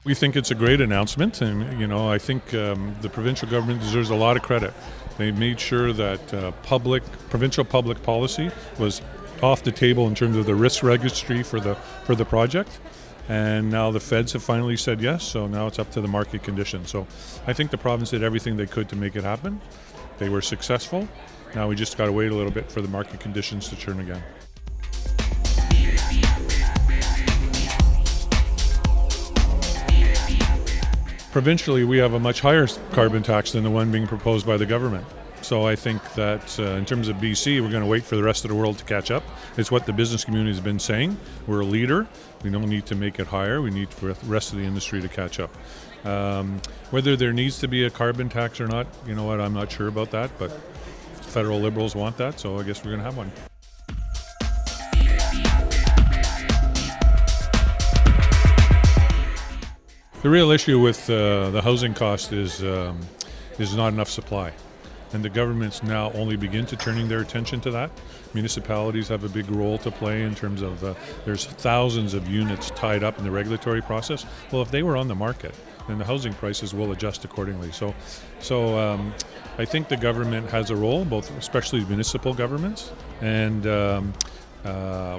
We think it's a great announcement, and I think the provincial government deserves a lot of credit. They made sure that provincial public policy was off the table in terms of the risk registry for the project, and now the feds have finally said yes. So now it's up to the market conditions. So I think the province did everything they could to make it happen. They were successful. Now we just got to wait a little bit for the market conditions to turn again. Provincially, we have a much higher carbon tax than the one being proposed by the government. So I think that in terms of BC, we're going to wait for the rest of the world to catch up. It's what the business community has been saying. We're a leader. We don't need to make it higher. We need for the rest of the industry to catch up. Whether there needs to be a carbon tax or not, I'm not sure about that, but federal Liberals want that, so I guess we're going to have one. The real issue with the housing cost is not enough supply, and the government's now only begin to turning their attention to that. Municipalities have a big role to play in terms of there's thousands of units tied up in the regulatory process. Well, if they were on the market, then the housing prices will adjust accordingly. So I think the government has a role, especially municipal governments, and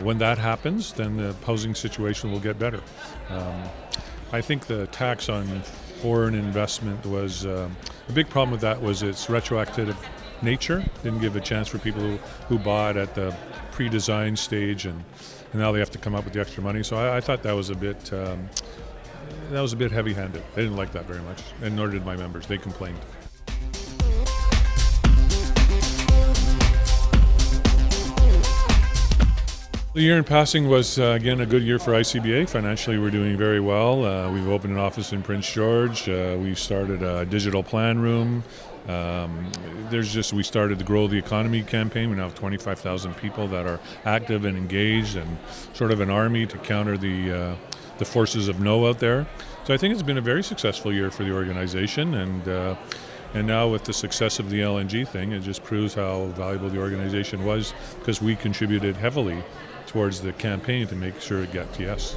when that happens, then the housing situation will get better. I think the tax on foreign investment was a big problem with that was its retroactive nature. Didn't give a chance for people who bought at the pre-design stage, and now they have to come up with the extra money. So I thought that was a bit heavy-handed. They didn't like that very much, and nor did my members. They complained. The year in passing was, again, a good year for ICBA. Financially, we're doing very well. We've opened an office in Prince George. We started a digital plan room. We started the Grow the Economy campaign. We now have 25,000 people that are active and engaged, and sort of an army to counter the forces of no out there. So I think it's been a very successful year for the organization, and now with the success of the LNG thing, it just proves how valuable the organization was, because we contributed heavily towards the campaign to make sure it got to yes.